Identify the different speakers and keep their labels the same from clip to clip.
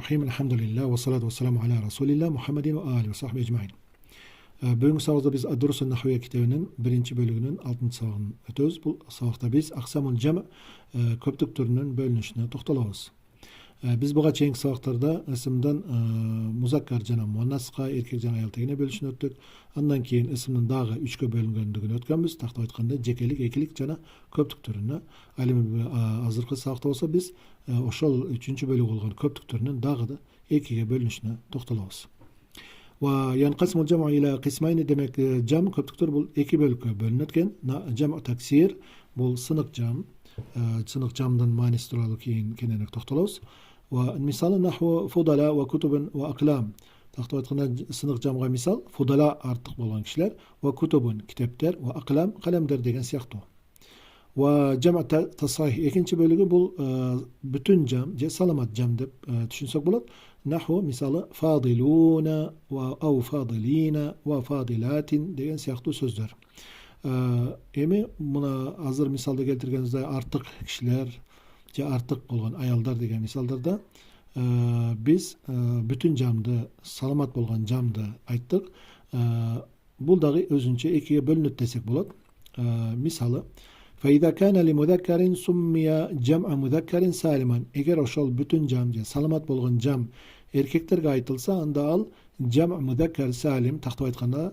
Speaker 1: Bismillahirrahmanirrahim. Elhamdülillah ve salatu ve selamu ala Resulillah Muhammedin ve alihi ve sahbihi ecmaîn. Бүгінгі сабақта біз Ад-Дурус ан-Нахвия кітабының бірінші бөлігінің 6 сабағын өтеміз. Бұл сабақта біз Ақсамул Жам көптік түрінің бөлінішіне тоқталамыз. Біз бұға чейінгі сабақтарда ісімдің музаккар жана муаннасқа, еркек жана аял тегіне бөлінішін өттік. Андан кейін ісімнің дағы үшке бөлінгендігін өткенбіз. Тақтап айтқанда жекелік, екілік жана көптік түріне. Азырқы сабақта болса біз ошол үчүнчү бөлүк болгон көптүк түрүнүн дагы да экиге бөлүнүшүнө токтолобуз. Ва янкасмул жамъу иля кисмайни, демек жам көптүктөр бул эки бөлүккө бөлүнөт экен. Жамъу таксир бул сынык жамдын мааниси тууралуу кийин кененирээк токтолобуз. Ва мисалы наху фудала ва кутубун ва аклам. Тактап айтканда сынык жамга мисал фудала артык болгон кишилер, ва кутубун китептер, ва аклам калемдер деген сыяктуу. Ва жамъу тасахих экинчи бөлүгү бул бүтүн жам же саламат жам деп түшүнсөк болот. Наху мисалы фадилуна ва ау фадилина ва фадилатин деген сыяктуу сөздөр. Эми мына азыр мисалда келтиргенибиздей артык кишилер же артык болгон аялдар деген мисалдарда биз бүтүн жамды, саламат болгон жамды айттык. Бул дагы өзүнчө экиге бөлүнөт десек болот. Мисалы فإذا كان لمذكر سمي جمع مذكر سالما. Эгер ошол бүтүн жам же саламат болгон жам эркектерге айтылса, анда ал жам мудаккар салим, тактап айтканда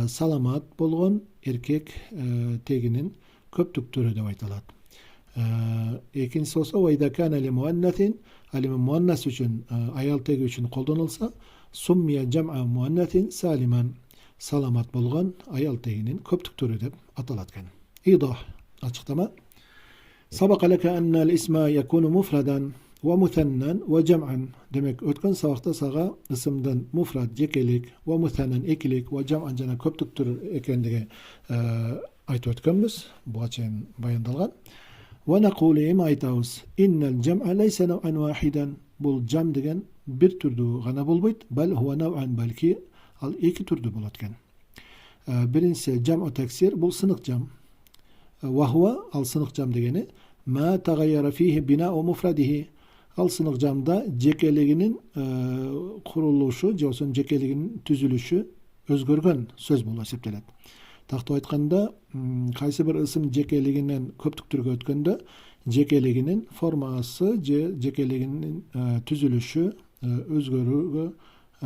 Speaker 1: саламат болгон эркек тегинин көптүк түрү деп айтылат. Экинчиси болсо وإذا كان لمؤنث, ал эми муаннас үчүн, аял теги үчүн колдонулса, سمي جمع مؤنث سالما, саламат болгон аял тегинин көптүк түрү деп аталат экен. إيضاح, açıklama. Sabaka leke ennel isma yakunu mufradan ve muthennen ve cem'an. Demek ötken sabakta sağa ısımdan mufrad, cekelik ve muthennen ekilik ve cem'an jana köptük tür ekendige ayt ötkenmiz. Bu açın bayandalgan. Ve nekulu ima aytavuz. İnnel cem'a leyse nev'an vahiden. Bul cem degen bir türdü gana bulbayt. Bel huve nev'an, belki al iki türdü bulatken. Birincisi cem'u teksir. Bul sınık cem. Vahva al sınık cam degeni ma tagayyara fihi bina'u mufradihi. Al sınık camda cekeliginin kuruluşu, josun cekeliginin tüzülüşü özgörgön söz bolu eseptelet. Tактап айтканда, кайсы бир ысым жекелигинен көптүк түргө өткөндө жекелигинин формасы же жекелигинин түзүлүшү өзгөрүүгө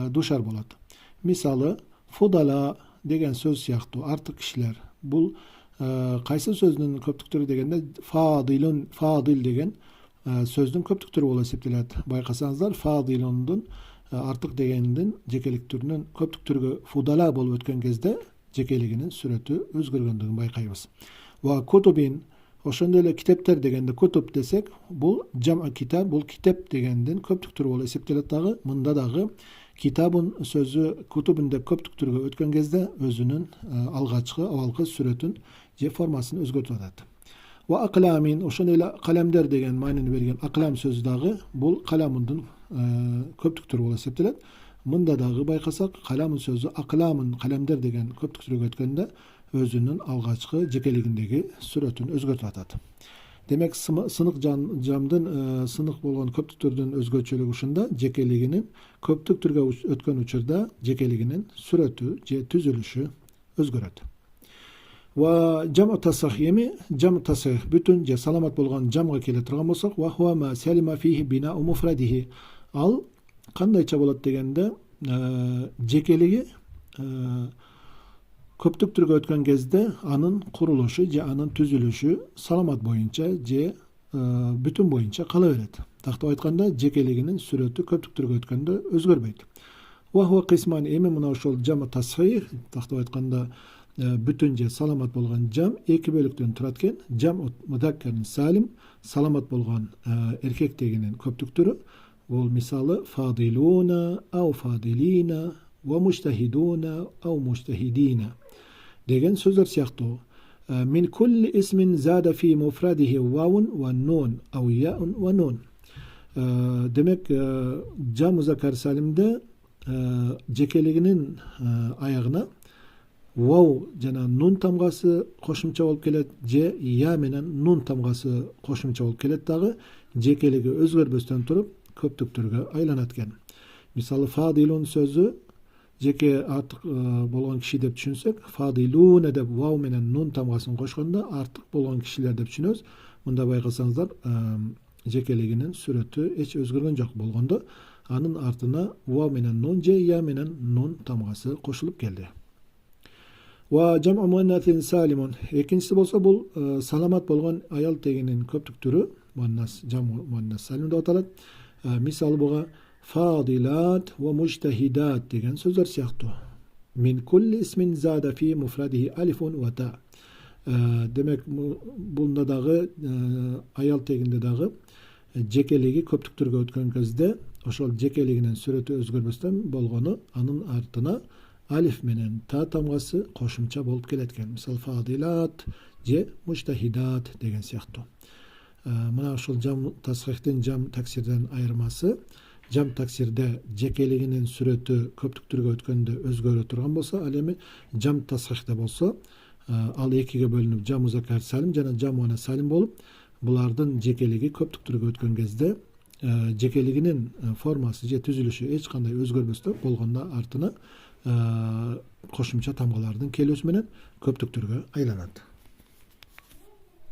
Speaker 1: душар болот. Мисалы фудала деген сөз сыяктуу артык кишилер. Бул кайсы сөздүн көптүк түрү дегенде фадил деген сөздүн көптүк түрү болуп эсептелет. Байкасаңыздар, фадилундун артык дегендин жекелик түрүнүн көптүк түргө фудала болуп өткөн кезде жекелигинин сүрөтү өзгөргөндүгүн байкайбыз. Ва кутубин, ошондой эле китептер дегенде кутуб десек, бул жамъ китаб, бул китеп дегендин көптүк түрү болуп эсептелет дагы. Мында дагы китабын сөзү кутубун деп көптүк түргө өткөн кезде өзүнүн алгачкы абалкы сүрөтүн же формасын өзгөртүп атат. Ва акламин, ошондой эле калемдер деген маанини берген аклам сөзү дагы бул каламындын көптүк түрү болуп эсептелет. Мында дагы байкасак, каламын сөзү акламын, калемдер деген көптүк түргө өткөндө өзүнүн алгачкы жекелигиндеги сүрөтүн өзгөртүп атат. Демек сынык жамдын сынык болгон көптүк түрдүн өзгөчөлүгү ушунда, жекелигинин көптүк түргө өткөн учурда жекелигинин сүрөтү же түзүлүшү өзгөрөт. Ва жамъу тасахими, жамъу тасахих бүтүн же саламат болгон жамга келе турган болсок, ва хуа ма салима фихи бинау муфрадихи. Ал кандайча болот дегенде, жекелиги көптүк түргө өткөн кезде анын курулушу же анын түзүлүшү саламат боюнча же бүтүн боюнча кала берет. Тактап айтканда, жекелигинин сүрөтү көптүк түргө өткөндө өзгөрбөйт. Ва хуа кисман, эми мына ошол жамъу тасхих, тактап айтканда бүтүн же саламат болгон жам эки бөлүктөн турат экен. Жамъу мудаккар салим, саламат болгон эркек тегинин көптүк түрү. Бул мисалы фадилуна ау фадилина ва муштахидуна ау муштахидина деген сөздөр сыяктуу. Мин кулли исмин зада фи муфрадихи вавун ва нун ау яун ва нун. Демек жам музаккар салимде жекелигинин аягына вау жана нун тамгасы кошумча болуп келет, же я менен нун тамгасы кошумча болуп келет дагы. Жекелиги өзгөрбөстөн туруп көптүк түргө айланат экен. Мисалы фадилун сөзү жеке артык болгон киши деп түшүнсөк, фадилуна деп вау менен нун тамгасын кошкондо артык болгон кишилер деп түшүнөбүз. Мында байкасаңыздар, жекелигинин сүрөтү эч өзгөргөн жок болгондо анын артына вау менен нун же я менен нун тамгасы кошулуп келди. Ва жам'у муаннасин салимун. Экинчиси болсо бул саламат болгон аял тегинин көптүк түрү, муаннас жам'у муаннас салим деп аталат. Мисалы буга фадилат ва мужтахидат деген сөздөр сыяктуу. Мин кулли исмин зада фи муфрадихи алифун ва та. Демек бунда дагы аял тегинде дагы жекелиги көптүк түргө өткөн кезде ошол жекелигинин сүрөтү өзгөрбөстөн болгону анын артына алиф менен та тамгасы кошумча болуп келет экен. Мисалы фадилат же мужтахидат деген сыяктуу. Мына ошол жам тасхихтин жам таксирден айырмасы, жам таксирде жекелигинин сүрөтү көптүк түргө өткөндө өзгөрө турган болсо, ал эми жам тасхихте болсо ал экиге бөлүнүп жам музаккар салим жана жам муаннас салим болуп, булардын жекелиги көптүк түргө өткөн кезде жекелигинин формасы же түзүлүшү эч кандай өзгөрбөстөн болгондо артына кошумча тамгалардын келүүсү менен көптүк түргө айланат.